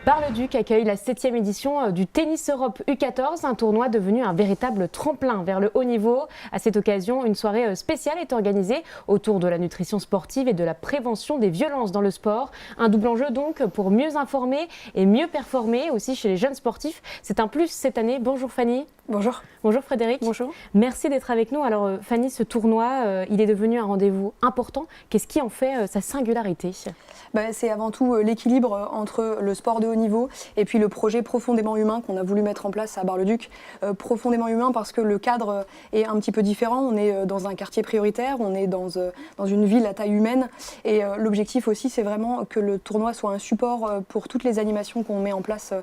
Bar-le-Duc accueille la 7e édition du Tennis Europe U14, un tournoi devenu un véritable tremplin vers le haut niveau. À cette occasion, une soirée spéciale est organisée autour de la nutrition sportive et de la prévention des violences dans le sport. Un double enjeu donc pour mieux informer et mieux performer aussi chez les jeunes sportifs. C'est un plus cette année. Bonjour Fanny. Bonjour. Bonjour Frédéric. Bonjour. Merci d'être avec nous. Alors Fanny, ce tournoi, il est devenu un rendez-vous important. Qu'est-ce qui en fait sa singularité ? C'est avant tout l'équilibre entre le sport de haut niveau et puis le projet profondément humain qu'on a voulu mettre en place à Bar-le-Duc. Profondément humain parce que le cadre est un petit peu différent. On est dans un quartier prioritaire, on est dans une ville à taille humaine. Et l'objectif aussi, c'est vraiment que le tournoi soit un support pour toutes les animations qu'on met en place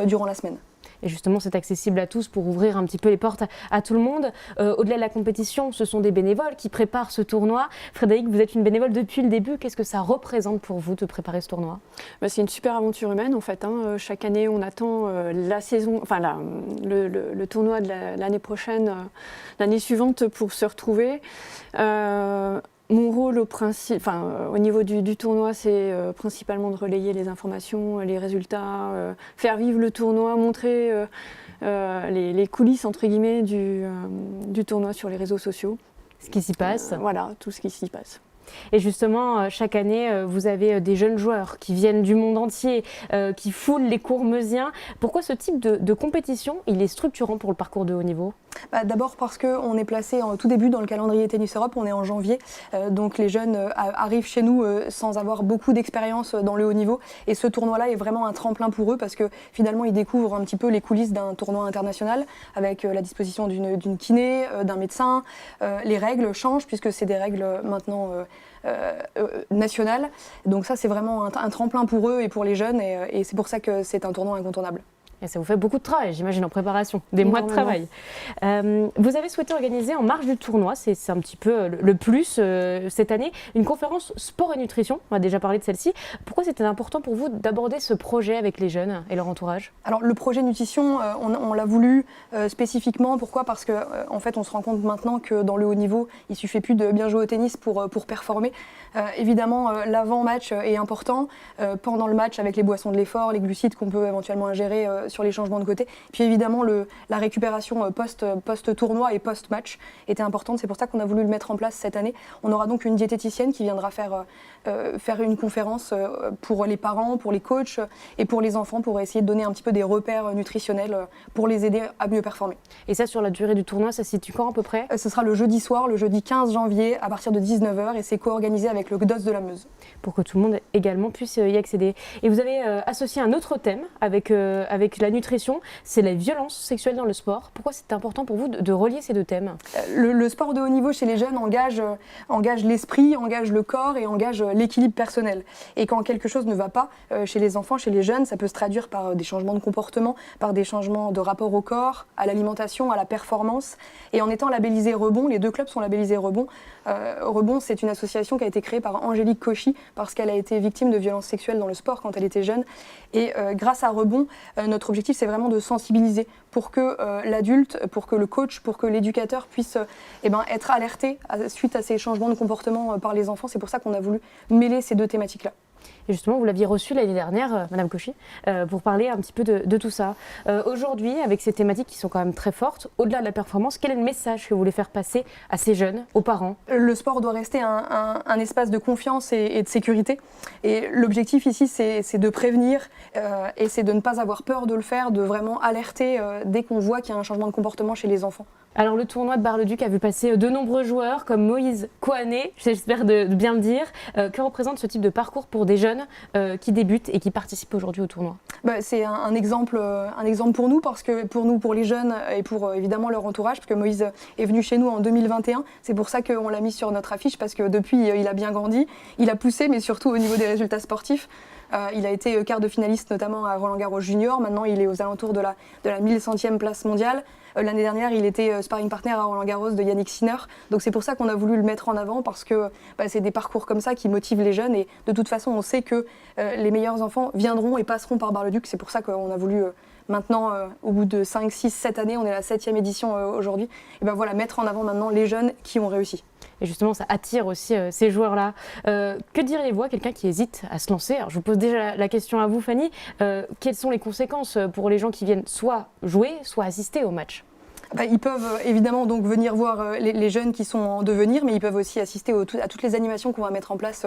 durant la semaine. Et justement, c'est accessible à tous pour ouvrir un petit peu les portes à tout le monde. Au-delà de la compétition, ce sont des bénévoles qui préparent ce tournoi. Frédéric, vous êtes une bénévole depuis le début. Qu'est-ce que ça représente pour vous de préparer ce tournoi ? C'est une super aventure humaine en fait. Chaque année, on attend la saison, le tournoi de l'année prochaine, l'année suivante pour se retrouver. Mon rôle au niveau du tournoi, c'est principalement de relayer les informations, les résultats, faire vivre le tournoi, montrer les coulisses entre guillemets du tournoi sur les réseaux sociaux. Ce qui s'y passe. Voilà, tout ce qui s'y passe. Et justement, chaque année, vous avez des jeunes joueurs qui viennent du monde entier, qui foulent les cours meusiens. Pourquoi ce type de compétition, il est structurant pour le parcours de haut niveau ? D'abord parce qu'on est placé en tout début dans le calendrier Tennis Europe, on est en janvier, donc les jeunes arrivent chez nous sans avoir beaucoup d'expérience dans le haut niveau et ce tournoi-là est vraiment un tremplin pour eux parce que finalement ils découvrent un petit peu les coulisses d'un tournoi international avec la disposition d'une kiné, d'un médecin. Les règles changent puisque c'est des règles maintenant nationales, donc ça c'est vraiment un tremplin pour eux et pour les jeunes et c'est pour ça que c'est un tournoi incontournable. Et ça vous fait beaucoup de travail, j'imagine, en préparation, des mois de travail. Vous avez souhaité organiser en marge du tournoi, c'est un petit peu le plus cette année, une conférence sport et nutrition. On a déjà parlé de celle-ci. Pourquoi c'était important pour vous d'aborder ce projet avec les jeunes et leur entourage ? Alors le projet nutrition, on l'a voulu spécifiquement. Pourquoi ? Parce que en fait, on se rend compte maintenant que dans le haut niveau, il suffit plus de bien jouer au tennis pour performer. Évidemment, l'avant-match est important. Pendant le match, avec les boissons de l'effort, les glucides qu'on peut éventuellement ingérer sur les changements de côté. Puis évidemment, la récupération post-tournoi et post-match était importante. C'est pour ça qu'on a voulu le mettre en place cette année. On aura donc une diététicienne qui viendra faire une conférence pour les parents, pour les coachs et pour les enfants pour essayer de donner un petit peu des repères nutritionnels pour les aider à mieux performer. Et ça, sur la durée du tournoi, ça se situe quand à peu près ? Ce sera le jeudi soir, le jeudi 15 janvier à partir de 19h et c'est co-organisé avec le GDOS de la Meuse. Pour que tout le monde également puisse y accéder. Et vous avez associé un autre thème avec la nutrition, c'est la violence sexuelle dans le sport. Pourquoi c'est important pour vous de relier ces deux thèmes ? Le sport de haut niveau chez les jeunes engage l'esprit, engage le corps et engage l'équilibre personnel. Et quand quelque chose ne va pas chez les enfants, chez les jeunes, ça peut se traduire par des changements de comportement, par des changements de rapport au corps, à l'alimentation, à la performance. Et en étant labellisé Rebond, les deux clubs sont labellisés Rebond. Rebond, c'est une association qui a été créée par Angélique Cauchy parce qu'elle a été victime de violences sexuelles dans le sport quand elle était jeune. Et grâce à Rebond, notre objectif, c'est vraiment de sensibiliser pour que l'adulte, pour que le coach, pour que l'éducateur puisse être alerté suite à ces changements de comportement par les enfants. C'est pour ça qu'on a voulu mêler ces deux thématiques-là. Et justement, vous l'aviez reçue l'année dernière, Madame Cauchy, pour parler un petit peu de tout ça. Aujourd'hui, avec ces thématiques qui sont quand même très fortes, au-delà de la performance, quel est le message que vous voulez faire passer à ces jeunes, aux parents ? Le sport doit rester un espace de confiance et de sécurité. Et l'objectif ici, c'est de prévenir et c'est de ne pas avoir peur de le faire, de vraiment alerter dès qu'on voit qu'il y a un changement de comportement chez les enfants. Alors le tournoi de Bar-le-Duc a vu passer de nombreux joueurs comme Moïse Kouané, j'espère de bien le dire. Que représente ce type de parcours pour des jeunes qui débutent et qui participent aujourd'hui au tournoi ? C'est un exemple pour nous, parce que pour les jeunes et pour évidemment leur entourage, parce que Moïse est venu chez nous en 2021. C'est pour ça qu'on l'a mis sur notre affiche, parce que depuis il a bien grandi, il a poussé, mais surtout au niveau des résultats sportifs. Il a été quart de finaliste notamment à Roland-Garros Junior. Maintenant, il est aux alentours de la 1100e place mondiale. L'année dernière, il était sparring partner à Roland-Garros de Yannick Sinner. Donc c'est pour ça qu'on a voulu le mettre en avant, parce que c'est des parcours comme ça qui motivent les jeunes. Et de toute façon, on sait que les meilleurs enfants viendront et passeront par Bar-le-Duc. C'est pour ça qu'on a voulu maintenant, au bout de 5, 6, 7 années, on est à la 7e édition aujourd'hui, et mettre en avant maintenant les jeunes qui ont réussi. et justement ça attire aussi ces joueurs-là. Que diriez-vous à quelqu'un qui hésite à se lancer? Alors, je vous pose déjà la question à vous, Fanny. Quelles sont les conséquences pour les gens qui viennent soit jouer, soit assister au match? Ils peuvent évidemment donc venir voir les jeunes qui sont en devenir, mais ils peuvent aussi assister à toutes les animations qu'on va mettre en place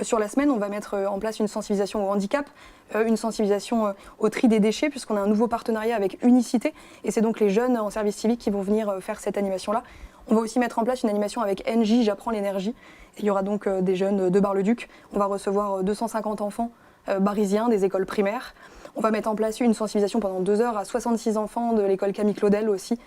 sur la semaine. On va mettre en place une sensibilisation au handicap, une sensibilisation au tri des déchets, puisqu'on a un nouveau partenariat avec Unicité, et c'est donc les jeunes en service civique qui vont venir faire cette animation-là. On va aussi mettre en place une animation avec NJ, J'apprends l'énergie. Et il y aura donc des jeunes de Bar-le-Duc. On va recevoir 250 enfants barisiens des écoles primaires. On va mettre en place une sensibilisation pendant 2 heures à 66 enfants de l'école Camille Claudel aussi,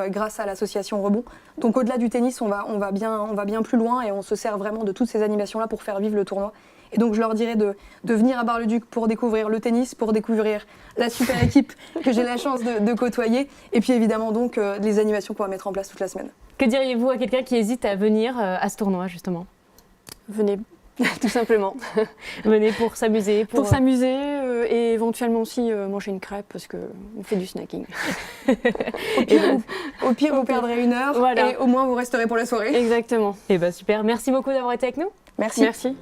grâce à l'association Rebond. Donc au-delà du tennis, on va bien plus loin et on se sert vraiment de toutes ces animations-là pour faire vivre le tournoi. Et donc je leur dirais de venir à Bar-le-Duc pour découvrir le tennis, pour découvrir la super équipe que j'ai la chance de côtoyer, et puis évidemment donc les animations qu'on va mettre en place toute la semaine. Que diriez-vous à quelqu'un qui hésite à venir à ce tournoi justement? Venez, tout simplement. Venez pour s'amuser. Pour s'amuser et éventuellement aussi manger une crêpe parce qu'on fait du snacking. Au pire, vous perdrez 1 heure Voilà. et au moins vous resterez pour la soirée. Exactement. Et super, merci beaucoup d'avoir été avec nous. Merci. Merci.